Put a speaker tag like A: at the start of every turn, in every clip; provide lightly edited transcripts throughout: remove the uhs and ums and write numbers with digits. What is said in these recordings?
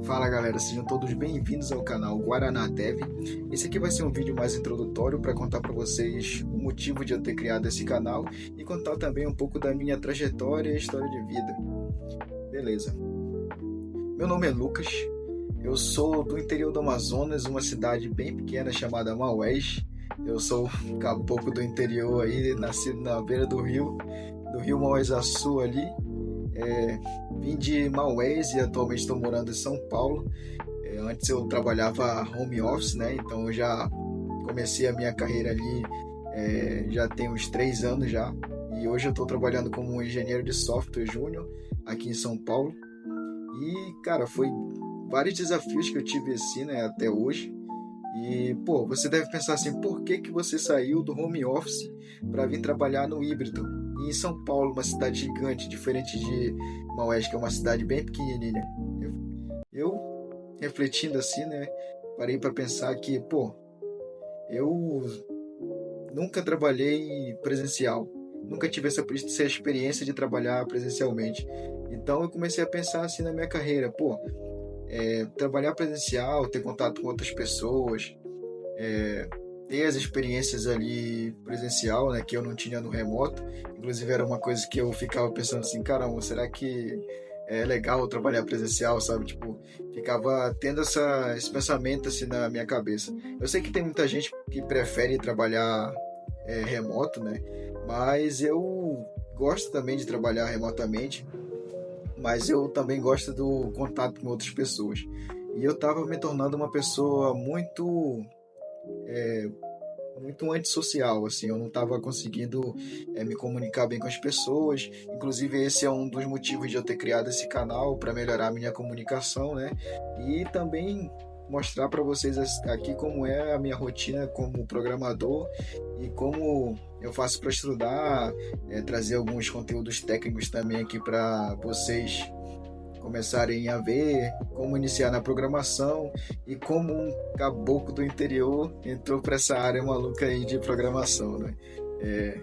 A: Fala galera, sejam todos bem-vindos ao canal Guaraná Dev. Esse aqui vai ser um vídeo mais introdutório para contar para vocês o motivo de eu ter criado esse canal e contar também um pouco da minha trajetória e história de vida. Beleza. Meu nome é Lucas, eu sou do interior do Amazonas, uma cidade bem pequena chamada Maués. Eu sou um caboclo do interior aí, nascido na beira do rio Maués-Açu ali. Vim de Maués e atualmente estou morando em São Paulo. Antes eu trabalhava home office, né? Então eu já comecei a minha carreira ali, já tem uns 3 anos já. E hoje eu estou trabalhando como engenheiro de software júnior aqui em São Paulo. E, cara, foi vários desafios que eu tive assim, né, até hoje. E, pô, você deve pensar assim, por que que você saiu do home office para vir trabalhar no híbrido? E em São Paulo, uma cidade gigante, diferente de Maués, que é uma cidade bem pequenininha. Eu refletindo assim, né, parei para pensar que, pô, eu nunca trabalhei presencial. Nunca tive essa experiência de trabalhar presencialmente. Então eu comecei a pensar assim na minha carreira, pô, trabalhar presencial, ter contato com outras pessoas, ter as experiências ali presencial, né, que eu não tinha no remoto. Inclusive era uma coisa que eu ficava pensando assim, caramba, será que é legal trabalhar presencial, sabe? Tipo, ficava tendo esse pensamento assim na minha cabeça. Eu sei que tem muita gente que prefere trabalhar remoto, né? Mas eu gosto também de trabalhar remotamente, mas eu também gosto do contato com outras pessoas. E eu estava me tornando uma pessoa muito antissocial, assim, eu não estava conseguindo me comunicar bem com as pessoas. Inclusive esse é um dos motivos de eu ter criado esse canal para melhorar a minha comunicação, né? E também mostrar para vocês aqui como é a minha rotina como programador e como eu faço para estudar, trazer alguns conteúdos técnicos também aqui para vocês começarem a ver como iniciar na programação e como um caboclo do interior entrou para essa área maluca aí de programação, né? É,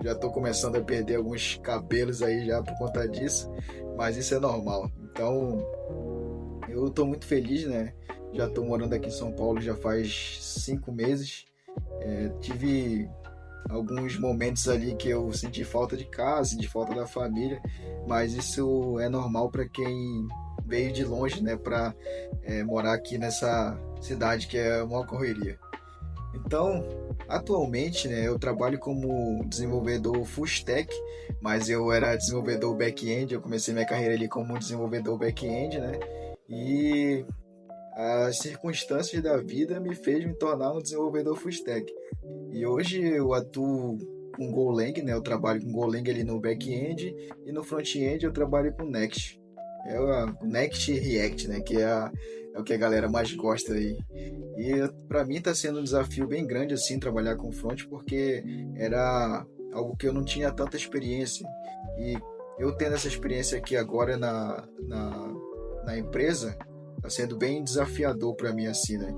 A: já estou começando a perder alguns cabelos aí já por conta disso, mas isso é normal. Então, eu estou muito feliz, né? Já estou morando aqui em São Paulo já faz 5 meses. Tive alguns momentos ali que eu senti falta de casa, senti falta da família, mas isso é normal para quem veio de longe, né, para morar aqui nessa cidade que é uma correria. Então, atualmente, né, eu trabalho como desenvolvedor full stack, mas eu era desenvolvedor back-end, eu comecei minha carreira ali como desenvolvedor back-end, né, e as circunstâncias da vida me fez me tornar um desenvolvedor full stack. E hoje eu atuo com Golang, né? Eu trabalho com Golang ali no back-end e no front-end eu trabalho com Next. O Next e React, né? É o que a galera mais gosta aí. E para mim está sendo um desafio bem grande assim trabalhar com front porque era algo que eu não tinha tanta experiência. E eu tendo essa experiência aqui agora na empresa, está sendo bem desafiador para mim assim, né?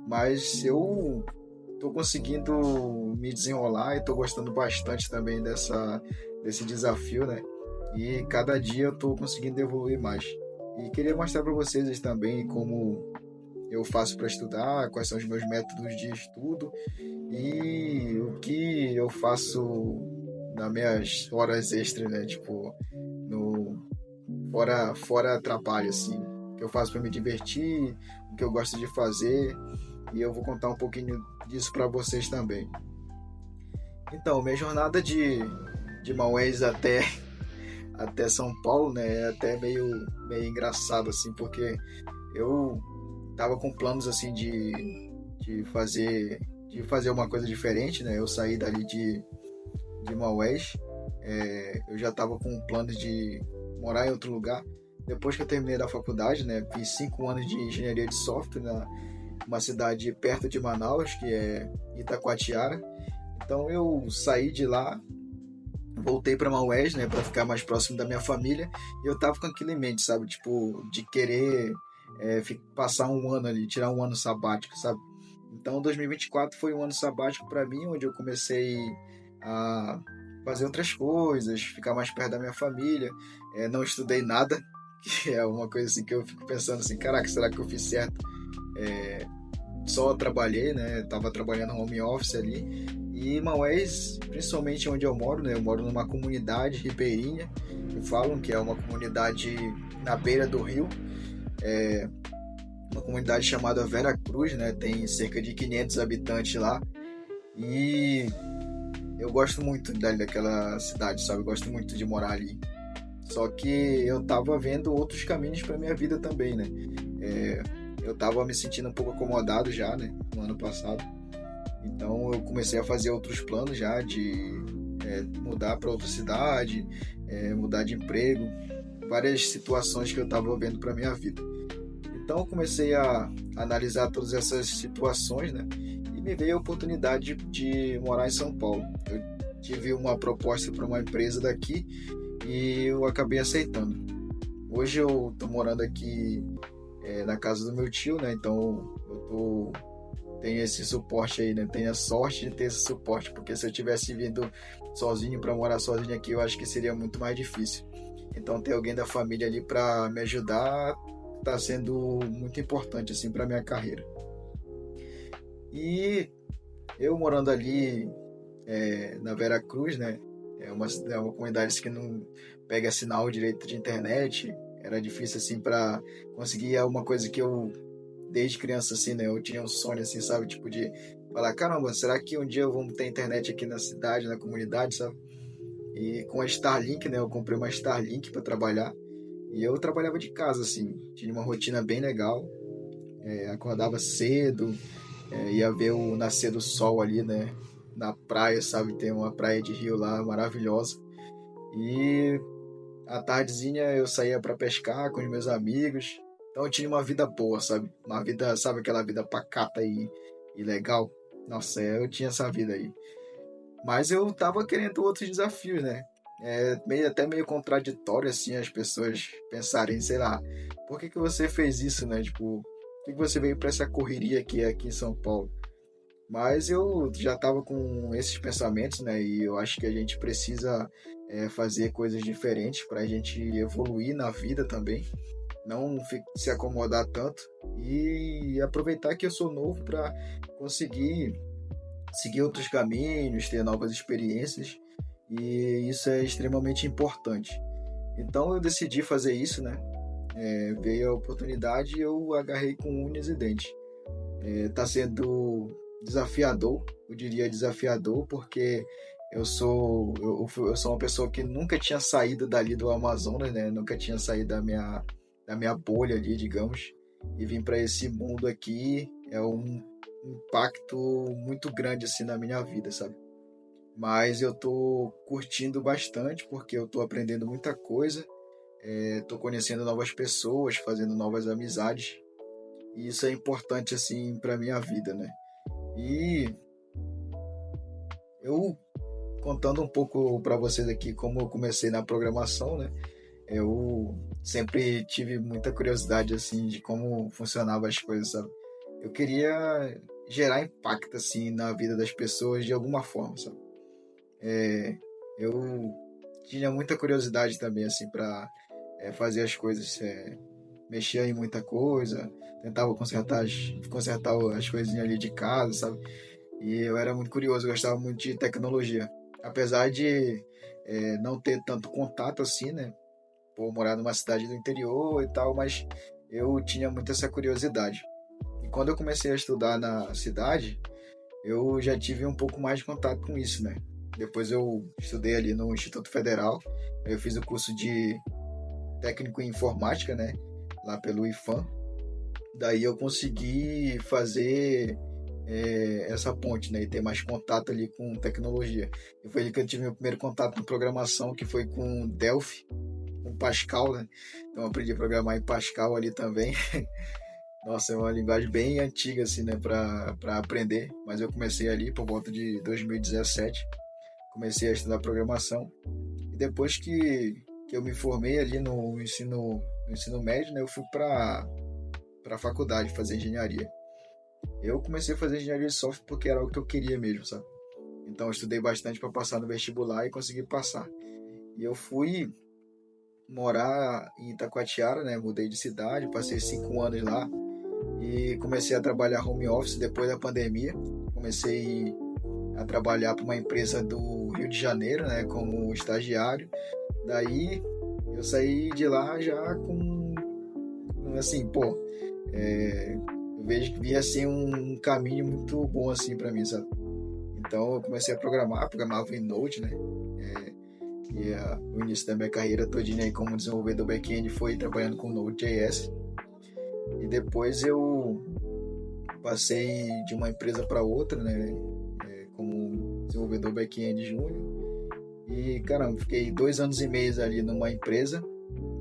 A: Mas eu tô conseguindo me desenrolar e tô gostando bastante também desse desafio, né? E cada dia eu tô conseguindo evoluir mais. E queria mostrar para vocês também como eu faço para estudar, quais são os meus métodos de estudo e o que eu faço nas minhas horas extras, né? Tipo, no fora trabalho assim, o que eu faço para me divertir, o que eu gosto de fazer, e eu vou contar um pouquinho disso para vocês também. Então, minha jornada de Maués até São Paulo, né, é até meio engraçado, assim, porque eu tava com planos, assim, de fazer uma coisa diferente, né, eu saí dali de Maués, eu já tava com um plano de morar em outro lugar. Depois que eu terminei da faculdade, né, fiz 5 anos de engenharia de software uma cidade perto de Manaus, que é Itacoatiara. Então eu saí de lá, voltei para Maués, né, para ficar mais próximo da minha família, e eu tava com aquilo em mente, sabe, tipo, de querer passar um ano ali, tirar um ano sabático, sabe? Então 2024 foi um ano sabático para mim, onde eu comecei a fazer outras coisas, ficar mais perto da minha família. Não estudei nada, que é uma coisa assim que eu fico pensando assim, caraca, será que eu fiz certo? Só trabalhei, né? Tava trabalhando home office ali. E Maués, principalmente onde eu moro, né? Eu moro numa comunidade ribeirinha, que falam que é uma comunidade na beira do rio, uma comunidade chamada Vera Cruz, né? Tem cerca de 500 habitantes lá. E eu gosto muito daquela cidade, sabe? Eu gosto muito de morar ali. Só que eu tava vendo outros caminhos para minha vida também, né? Eu tava me sentindo um pouco acomodado já, né? No ano passado. Então eu comecei a fazer outros planos já de mudar para outra cidade, mudar de emprego, várias situações que eu tava vendo para minha vida. Então eu comecei a analisar todas essas situações, né? E me veio a oportunidade de morar em São Paulo. Eu tive uma proposta para uma empresa daqui e eu acabei aceitando. Hoje eu tô morando aqui na casa do meu tio, né? Então tenho esse suporte aí, né? Tenho a sorte de ter esse suporte, porque se eu tivesse vindo sozinho para morar sozinho aqui, eu acho que seria muito mais difícil. Então ter alguém da família ali para me ajudar tá sendo muito importante assim para minha carreira. E eu morando ali na Vera Cruz, né? É uma comunidade assim, que não pega sinal direito de internet. Era difícil assim para conseguir alguma coisa que eu desde criança assim, né? Eu tinha um sonho assim, sabe, tipo de falar, caramba, será que um dia eu vou ter internet aqui na cidade, na comunidade, sabe? E com a Starlink, né? Eu comprei uma Starlink para trabalhar e eu trabalhava de casa assim, tinha uma rotina bem legal. Acordava cedo, ia ver o nascer do sol ali, né? Na praia, sabe? Tem uma praia de rio lá maravilhosa. E à tardezinha eu saía para pescar com os meus amigos. Então eu tinha uma vida boa, sabe? Uma vida, sabe aquela vida pacata e legal? Nossa, eu tinha essa vida aí. Mas eu tava querendo outros desafios, né? Até meio contraditório, assim, as pessoas pensarem, sei lá, por que você fez isso, né? Tipo, por que você veio para essa correria aqui em São Paulo? Mas eu já tava com esses pensamentos, né? E eu acho que a gente precisa fazer coisas diferentes para a gente evoluir na vida também, não se acomodar tanto e aproveitar que eu sou novo para conseguir seguir outros caminhos, ter novas experiências, e isso é extremamente importante. Então eu decidi fazer isso, né? Veio a oportunidade e eu agarrei com unhas e dentes. Tá sendo desafiador, eu diria desafiador, porque eu sou uma pessoa que nunca tinha saído dali do Amazonas, né? Nunca tinha saído da minha bolha ali, digamos, e vim para esse mundo aqui é um impacto muito grande assim na minha vida, sabe? Mas eu tô curtindo bastante porque eu tô aprendendo muita coisa, tô conhecendo novas pessoas, fazendo novas amizades, e isso é importante assim para minha vida, né? E eu contando um pouco para vocês aqui como eu comecei na programação, né? Eu sempre tive muita curiosidade assim de como funcionavam as coisas, sabe? Eu queria gerar impacto assim na vida das pessoas de alguma forma, sabe? Eu tinha muita curiosidade também assim para fazer as coisas, mexer em muita coisa, tentava consertar as coisinhas ali de casa, sabe? E eu era muito curioso, eu gostava muito de tecnologia, apesar de não ter tanto contato assim, né? Por morar numa cidade do interior e tal, mas eu tinha muito essa curiosidade. E quando eu comecei a estudar na cidade, eu já tive um pouco mais de contato com isso, né? Depois eu estudei ali no Instituto Federal, eu fiz o curso de técnico em informática, né? Lá pelo IFAM. Daí eu consegui fazer essa ponte, né? E ter mais contato ali com tecnologia. E foi ali que eu tive meu primeiro contato com programação, que foi com Delphi, com Pascal, né? Então eu aprendi a programar em Pascal ali também. Nossa, é uma linguagem bem antiga, assim, né, para aprender. Mas eu comecei ali por volta de 2017. Comecei a estudar programação. E depois que eu me formei ali no ensino médio, né, eu fui para a faculdade fazer engenharia. Eu comecei a fazer engenharia de software porque era o que eu queria mesmo, sabe? Então eu estudei bastante para passar no vestibular e consegui passar. E eu fui morar em Itacoatiara, né? Mudei de cidade, passei 5 anos lá e comecei a trabalhar home office depois da pandemia. Comecei a trabalhar para uma empresa do Rio de Janeiro, né? Como estagiário. Daí eu saí de lá já com, assim, pô, eu vi assim um caminho muito bom assim para mim, sabe? Então eu comecei a programava em Node, né? O início da minha carreira todinha aí como desenvolvedor back-end foi trabalhando com Node.js. E depois eu passei de uma empresa para outra, né? Como desenvolvedor back-end júnior. E, caramba, fiquei 2 anos e meio ali numa empresa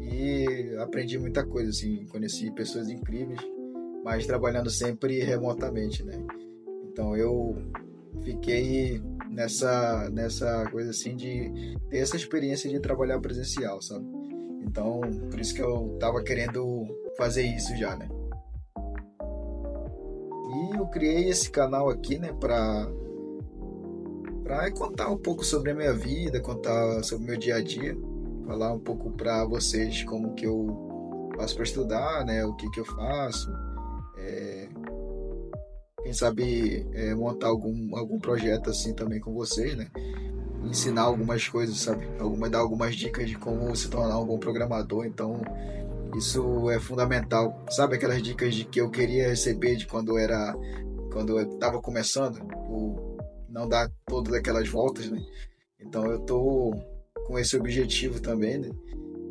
A: e aprendi muita coisa, assim, conheci pessoas incríveis, mas trabalhando sempre remotamente, né? Então eu fiquei nessa coisa assim de ter essa experiência de trabalhar presencial, sabe? Então, por isso que eu tava querendo fazer isso já, né? E eu criei esse canal aqui, né, para contar um pouco sobre a minha vida, contar sobre o meu dia a dia, falar um pouco para vocês como que eu faço para estudar, né, o que que eu faço, quem sabe montar algum projeto assim também com vocês, né, ensinar algumas coisas, sabe, dar algumas dicas de como se tornar um bom programador. Então isso é fundamental, sabe, aquelas dicas de que eu queria receber de quando eu estava começando, não dar todas aquelas voltas, né? Então eu tô com esse objetivo também, né?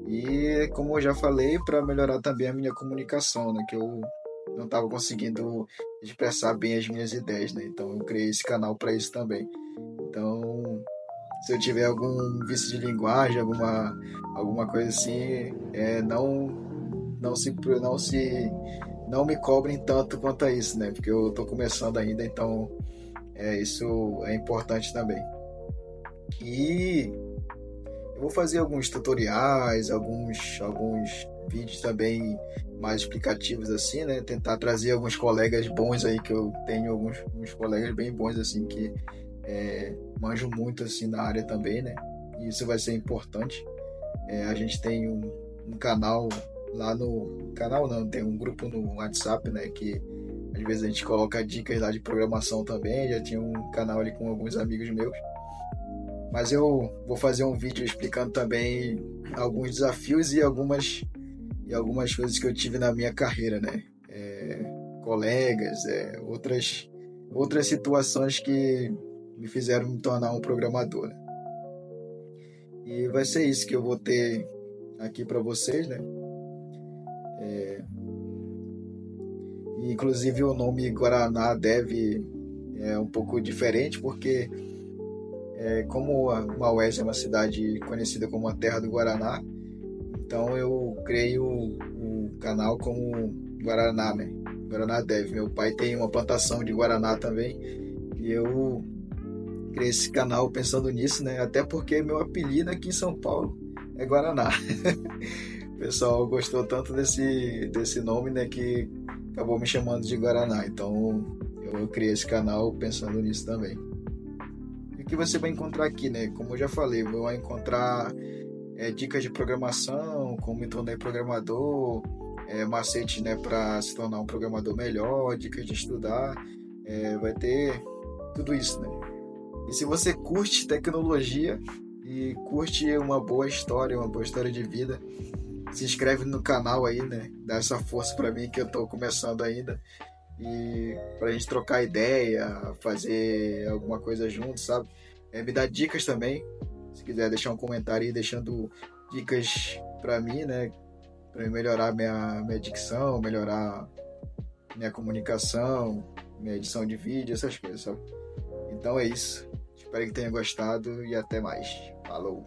A: E como eu já falei, para melhorar também a minha comunicação, né? Que eu não estava conseguindo expressar bem as minhas ideias, né? Então eu criei esse canal para isso também. Então, se eu tiver algum vício de linguagem, alguma coisa assim, não me cobrem tanto quanto a isso, né? Porque eu tô começando ainda, então isso é importante também. E eu vou fazer alguns tutoriais, alguns vídeos também mais explicativos assim, né? Tentar trazer alguns colegas bons aí, que eu tenho alguns colegas bem bons assim que manjam muito assim na área também, né? E isso vai ser importante. A gente tem um canal lá no canal não, tem um grupo no WhatsApp, né? Que às vezes a gente coloca dicas lá de programação também. Já tinha um canal ali com alguns amigos meus. Mas eu vou fazer um vídeo explicando também alguns desafios e algumas coisas que eu tive na minha carreira, né? Colegas, outras situações que me fizeram me tornar um programador, né? E vai ser isso que eu vou ter aqui para vocês, né? E, inclusive o nome Guaraná Dev é um pouco diferente porque como a Maués é uma cidade conhecida como a terra do Guaraná, então eu criei o canal como Guaraná, né? Guaraná Dev. Meu pai tem uma plantação de Guaraná também e eu criei esse canal pensando nisso, né? Até porque meu apelido aqui em São Paulo é Guaraná. O pessoal gostou tanto desse nome, né, que acabou me chamando de Guaraná. Então eu criei esse canal pensando nisso também. E o que você vai encontrar aqui, né? Como eu já falei, vai encontrar dicas de programação, como me tornar programador, macetes, né, para se tornar um programador melhor, dicas de estudar, vai ter tudo isso, né? E se você curte tecnologia e curte uma boa história de vida, se inscreve no canal aí, né? Dá essa força para mim que eu tô começando ainda e pra gente trocar ideia, fazer alguma coisa junto, sabe? Me dá dicas também. Se quiser deixar um comentário aí deixando dicas para mim, né? Para melhorar minha dicção, melhorar minha comunicação, minha edição de vídeo, essas coisas, sabe? Então é isso. Espero que tenha gostado e até mais. Falou!